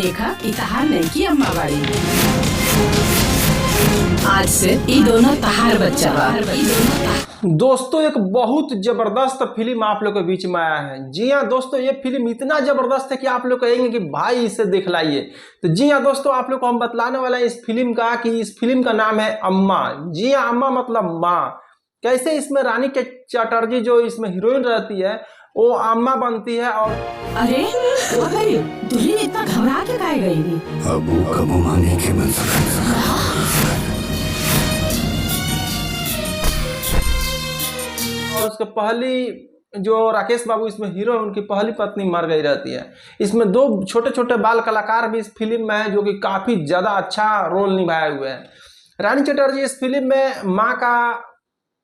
देखा कि तहार नहीं की अम्मा बाड़ी। आज से ये दोनों तहार बच्चा बा। दोस्तों एक बहुत जबरदस्त फिल्म आप लोग के बीच में आया है। जी हाँ दोस्तों, ये फिल्म इतना जबरदस्त है कि आप लोग कहेंगे कि भाई इसे दिखलाइए। तो जी हाँ दोस्तों, आप लोग को हम बतलाने वाले हैं इस फिल्म का कि इस फिल्म का नाम है अम्मा। जी हाँ, अम्मा मतलब माँ। कैसे इसमें रानी चटर्जी जो इसमें हीरोइन रहती है वो अम्मा बनती है। और अरे दुल्हन इतना घबरा के काहे गई? अबू कबू मांगे के बन और उसके पहली जो राकेश बाबू इसमें हीरो है उनकी पहली पत्नी मर गई रहती है। इसमें दो छोटे छोटे बाल कलाकार भी इस फिल्म में है जो कि काफी ज्यादा अच्छा रोल निभाए हुए हैं। रानी चटर्जी इस फिल्म में माँ का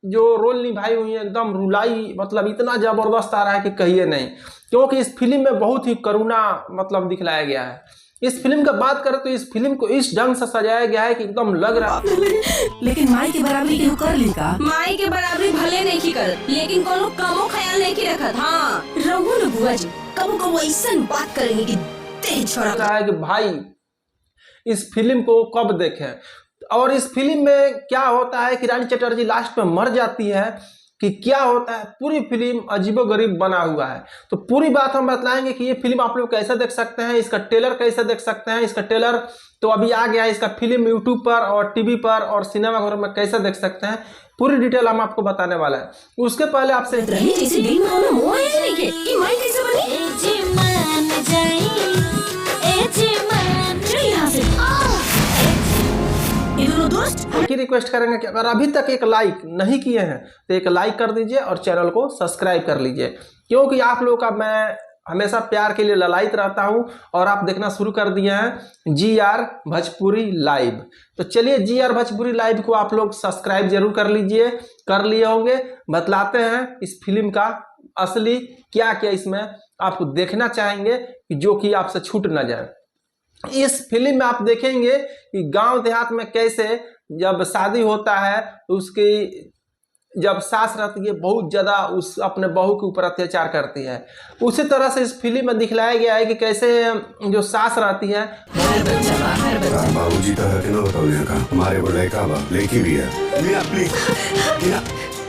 जो रोल निभाई हुई है एकदम रुलाई, मतलब इतना जबरदस्त आ रहा है कि कहिए नहीं, क्योंकि इस फिल्म में बहुत ही करुणा मतलब दिखलाया गया है। इस फिल्म का बात करें तो इस फिल्म को इस ढंग से सजाया गया है कि एकदम लग रहा है। लेकिन माई के बराबरी क्यों कर ली का? माई के बराबरी भले नहीं की कर, लेकिन कोनो कमो ख्याल नहीं की रखत। हाँ रहू न बुआ जी, कबो ऐसा बात करेंगे कि तेज छोड़ा है कि भाई इस फिल्म को कब देखें। और इस फिल्म में क्या होता है कि रानी चटर्जी लास्ट में मर जाती है कि क्या होता है, पूरी फिल्म अजीबोगरीब बना हुआ है। तो पूरी बात हम बतलाएंगे कि ये फिल्म आप लोग कैसे देख सकते हैं, इसका ट्रेलर कैसे देख सकते हैं। इसका ट्रेलर तो अभी आ गया है, इसका फिल्म यूट्यूब पर और टीवी पर और सिनेमाघर में कैसे देख सकते हैं, पूरी डिटेल हम आपको बताने वाला है। उसके पहले आपसे की रिक्वेस्ट करेंगे कि अगर अभी तक एक लाइक नहीं किए हैं तो एक लाइक कर दीजिए और चैनल को सब्सक्राइब कर लीजिए, क्योंकि आप लोगों का मैं हमेशा प्यार के लिए ललायित रहता हूं और आप देखना शुरू कर दिए हैं GR भोजपुरी लाइव। तो चलिए GR भोजपुरी लाइव को आप लोग सब्सक्राइब जरूर कर लीजिए, कर लिए होंगे। बतलाते हैं इस फिल्म का असली क्या क्या इसमें आपको देखना चाहेंगे कि जो कि आपसे छूट ना जाए। इस फिल्म में आप देखेंगे कि गांव देहात में कैसे जब शादी होता है तो उसकी जब सास रहती है बहुत ज्यादा उस अपने बहू के ऊपर अत्याचार करती है। उसी तरह से इस फिल्म में दिखलाया गया है कि कैसे जो सास रहती है बाबूजी तो है ना हमारे को लड़का बा लेकी भी है। मीरा प्लीज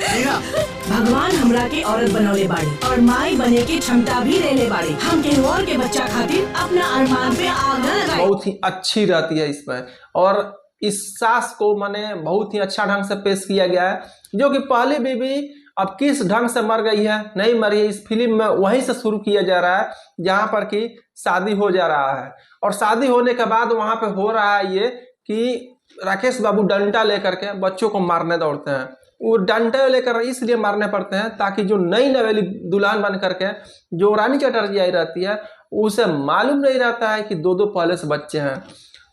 मीरा भगवान हमरा के औरत बनौले बाड़ी और माई बने की क्षमता भी ले बाड़ी। हम केहू और के बच्चा खातिर अपना अरमान पे आग न लगाई। बहुत ही अच्छी रहती है इसमें, और इस सास को माने बहुत ही अच्छा ढंग से पेश किया गया है। जो कि पहली बीवी अब किस ढंग से मर गई है नहीं मरी है, इस फिल्म में वहीं से शुरू किया जा रहा है जहां पर कि शादी हो जा रहा है। और शादी होने के बाद वहां पे हो रहा है ये कि राकेश बाबू डंडा लेकर के बच्चों को मारने दौड़ते हैं। वो डंडे लेकर इसलिए मारने पड़ते हैं ताकि जो नई नवेली दुल्हन बन करके जो रानी चटर्जी आई रहती है उसे मालूम नहीं रहता है कि दो पहले से बच्चे हैं।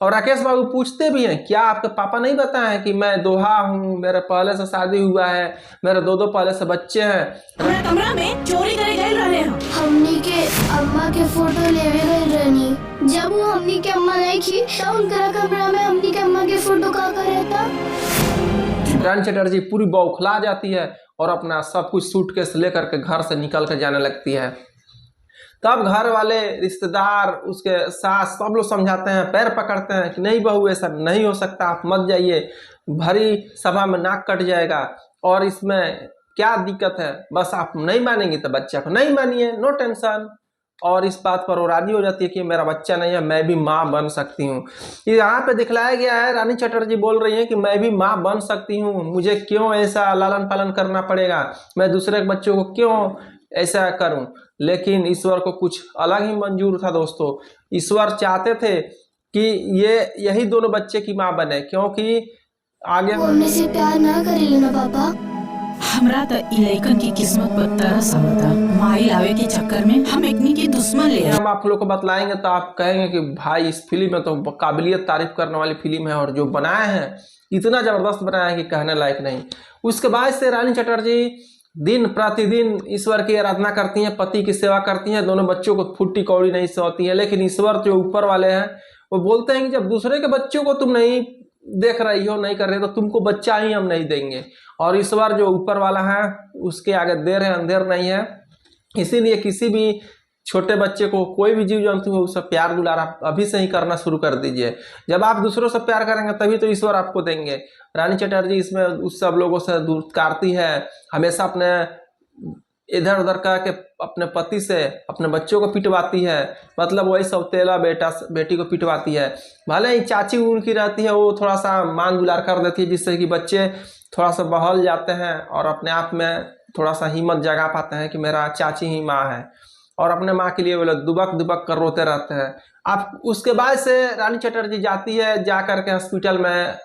और राकेश बाबू पूछते भी हैं, क्या आपके पापा नहीं बताए हैं कि मैं दोहा हूँ, मेरे पहले से शादी हुआ है, मेरे दो पहले से बच्चे हैं। कमरा में चोरी करे गए रहे हैं। हमनी के अम्मा के फोटो लेवे गए रहनी, जब वो हमनी के अम्मा नहीं थी तब उनका कमरा में हमनी के अम्मा के फोटो का रहता। रानी चटर्जी पूरी बौखला जाती है और अपना सब कुछ सूटकेस लेकर के घर से निकल कर जाने लगती है। तब घर वाले रिश्तेदार उसके सास सब लोग समझाते हैं, पैर पकड़ते हैं कि नहीं बहू ऐसा नहीं हो सकता, आप मत जाइए, भरी सभा में नाक कट जाएगा और इसमें क्या दिक्कत है, बस आप नहीं मानेंगे तो बच्चा को नहीं मानिए, नो टेंशन। और इस बात पर वो राजी हो जाती है कि मेरा बच्चा नहीं है, मैं भी माँ बन सकती हूँ। यहाँ पे दिखलाया गया है रानी चटर्जी बोल रही है कि मैं भी माँ बन सकती हूँ, मुझे क्यों ऐसा लालन पालन करना पड़ेगा, मैं दूसरे बच्चों को क्यों ऐसा करूं। लेकिन ईश्वर को कुछ अलग ही मंजूर था दोस्तों। ईश्वर चाहते थे कि यही दोनों बच्चे की माँ बने, क्योंकि आगे हमने से प्यार ना करेले ना पापा। हमरा तो इलाकन की किस्मत पर तरस आवता, माई लावे के चक्कर में हम एकनी के दुश्मन ले। हम आप लोग को बतलाएंगे तो आप कहेंगे कि भाई इस फिल्म में तो काबिलियत तारीफ करने वाली फिल्म है और जो बनाए हैं इतना जबरदस्त बनाया है कि कहने लायक नहीं। उसके बाद से रानी चटर्जी दिन प्रतिदिन ईश्वर की आराधना करती हैं, पति की सेवा करती हैं, दोनों बच्चों को फुट्टी कौड़ी नहीं सोती हैं। लेकिन ईश्वर जो ऊपर वाले हैं वो बोलते हैं कि जब दूसरे के बच्चों को तुम नहीं देख रही हो, नहीं कर रहे, तो तुमको बच्चा ही हम नहीं देंगे। और ईश्वर जो ऊपर वाला है उसके आगे देर है अंधेर नहीं है, इसीलिए किसी भी छोटे बच्चे को कोई भी जीव जंतु हो उससे प्यार दुलार आप अभी से ही करना शुरू कर दीजिए। जब आप दूसरों से प्यार करेंगे तभी तो ईश्वर आपको देंगे। रानी चटर्जी इसमें उस सब लोगों से दूर करती है, हमेशा अपने इधर उधर करके अपने पति से अपने बच्चों को पिटवाती है, मतलब वही सौतेला बेटी को पिटवाती है। भले ही चाची उनकी रहती है वो थोड़ा सा मान दुलार कर देती है, जिससे कि बच्चे थोड़ा सा बहल जाते हैं और अपने आप में थोड़ा सा हिम्मत जगा पाते हैं कि मेरा चाची ही माँ है, और अपने माँ के लिए वो लोग दुबक दुबक कर रोते रहते हैं। अब उसके बाद से रानी चटर्जी जाती है, जा कर के हॉस्पिटल में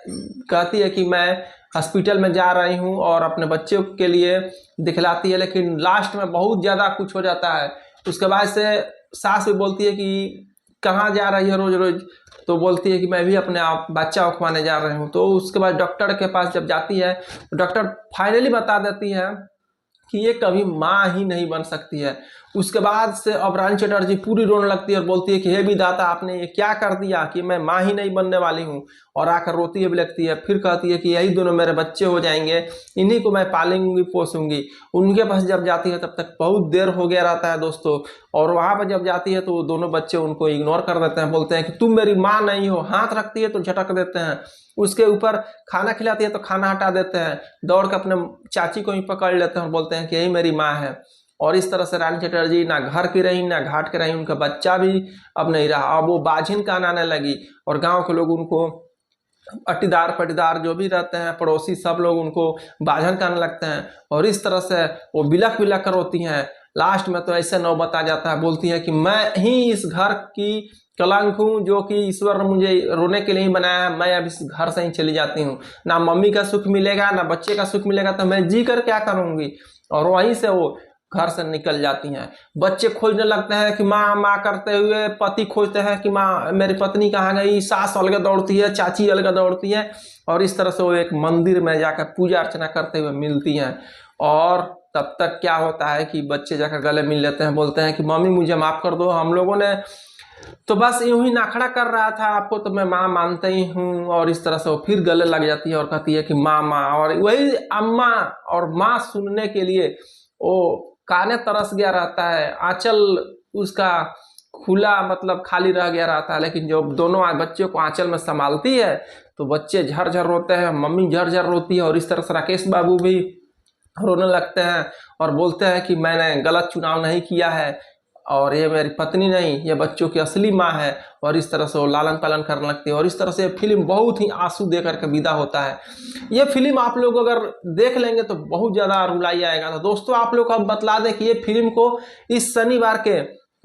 कहती है कि मैं हॉस्पिटल में जा रही हूँ और अपने बच्चों के लिए दिखलाती है, लेकिन लास्ट में बहुत ज़्यादा कुछ हो जाता है। उसके बाद से सास भी बोलती है कि कहाँ जा रही है रोज़ रोज़, तो बोलती है कि मैं भी अपने आप बच्चा उखवाने जा रही हूँ। तो उसके बाद डॉक्टर के पास जब जाती है तो डॉक्टर फाइनली बता देती है कि ये कभी माँ ही नहीं बन सकती है। उसके बाद से अब रानी चटर्जी पूरी रोने लगती है और बोलती है कि हे विधाता आपने ये क्या कर दिया कि मैं माँ ही नहीं बनने वाली हूँ, और आकर रोती है भी लगती है। फिर कहती है कि यही दोनों मेरे बच्चे हो जाएंगे, इन्हीं को मैं पालूंगी पोसूंगी। उनके पास जब जाती है तब तक बहुत देर हो गया रहता है दोस्तों, और वहाँ पर जब जाती है तो वो दोनों बच्चे उनको इग्नोर कर देते हैं, बोलते हैं कि तुम मेरी माँ नहीं हो। हाथ रखती है तो झटक देते हैं, उसके ऊपर खाना खिलाती है तो खाना हटा देते हैं, दौड़ के अपने चाची को ही पकड़ लेते हैं और बोलते हैं कि यही मेरी माँ है। और इस तरह से रानी चटर्जी ना घर की रही ना घाट की रही, उनका बच्चा भी अब नहीं रहा। अब वो बाझिन कहलाने लगी और गांव के लोग उनको अटीदार पटीदार जो भी रहते हैं पड़ोसी सब लोग उनको बाझन कहने लगते हैं, और इस तरह से वो बिलख बिलख कर रोती हैं। लास्ट में तो ऐसे नौबत आ जाता है, बोलती है कि मैं ही इस घर की कलंक हूँ, जो कि ईश्वर ने मुझे रोने के लिए ही बनाया है, मैं अब इस घर से ही चली जाती हूँ। ना मम्मी का सुख मिलेगा ना बच्चे का सुख मिलेगा, तो मैं जी कर क्या करूँगी। और वहीं से वो घर से निकल जाती हैं। बच्चे खोजने लगते हैं कि माँ माँ करते हुए, पति खोजते हैं कि माँ मेरी पत्नी कहाँ गई, सास अलग दौड़ती है, चाची अलग दौड़ती है, और इस तरह से वो एक मंदिर में जाकर पूजा अर्चना करते हुए मिलती हैं। और तब तक क्या होता है कि बच्चे जाकर गले मिल लेते हैं, बोलते हैं कि मम्मी मुझे माफ़ कर दो, हम लोगों ने तो बस यूं ही नाखड़ा कर रहा था, आपको तो मैं माँ मानते ही हूँ। और इस तरह से वो फिर गले लग जाती है और कहती है कि माँ माँ, और वही अम्मा और माँ सुनने के लिए वो काने तरस गया रहता है। आंचल उसका खुला मतलब खाली रह गया रहता है, लेकिन जब दोनों बच्चों को आंचल में संभालती है तो बच्चे झरझर रोते हैं, मम्मी झरझर रोती है, और इस तरह से राकेश बाबू भी रोने लगते हैं और बोलते हैं कि मैंने गलत चुनाव नहीं किया है और ये मेरी पत्नी नहीं, ये बच्चों की असली माँ है। और इस तरह से वो लालन पालन करने लगती है, और इस तरह से फिल्म बहुत ही आंसू दे करके विदा होता है। ये फिल्म आप लोग अगर देख लेंगे तो बहुत ज़्यादा रुलाई आएगा। तो दोस्तों आप लोग को हम बतला दें कि ये फिल्म को इस शनिवार के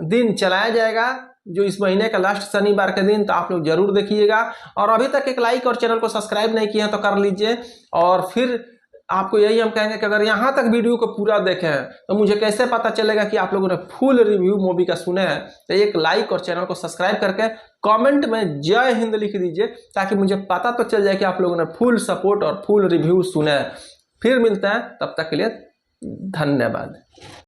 दिन चलाया जाएगा, जो इस महीने का लास्ट शनिवार के दिन, तो आप लोग जरूर देखिएगा। और अभी तक एक लाइक और चैनल को सब्सक्राइब नहीं किया तो कर लीजिए। और फिर आपको यही हम कहेंगे कि अगर यहाँ तक वीडियो को पूरा देखें तो मुझे कैसे पता चलेगा कि आप लोगों ने फुल रिव्यू मूवी का सुने हैं। तो एक लाइक और चैनल को सब्सक्राइब करके कमेंट में जय हिंद लिख दीजिए, ताकि मुझे पता तो चल जाए कि आप लोगों ने फुल सपोर्ट और फुल रिव्यू सुने हैं। फिर मिलते हैं, तब तक के लिए धन्यवाद।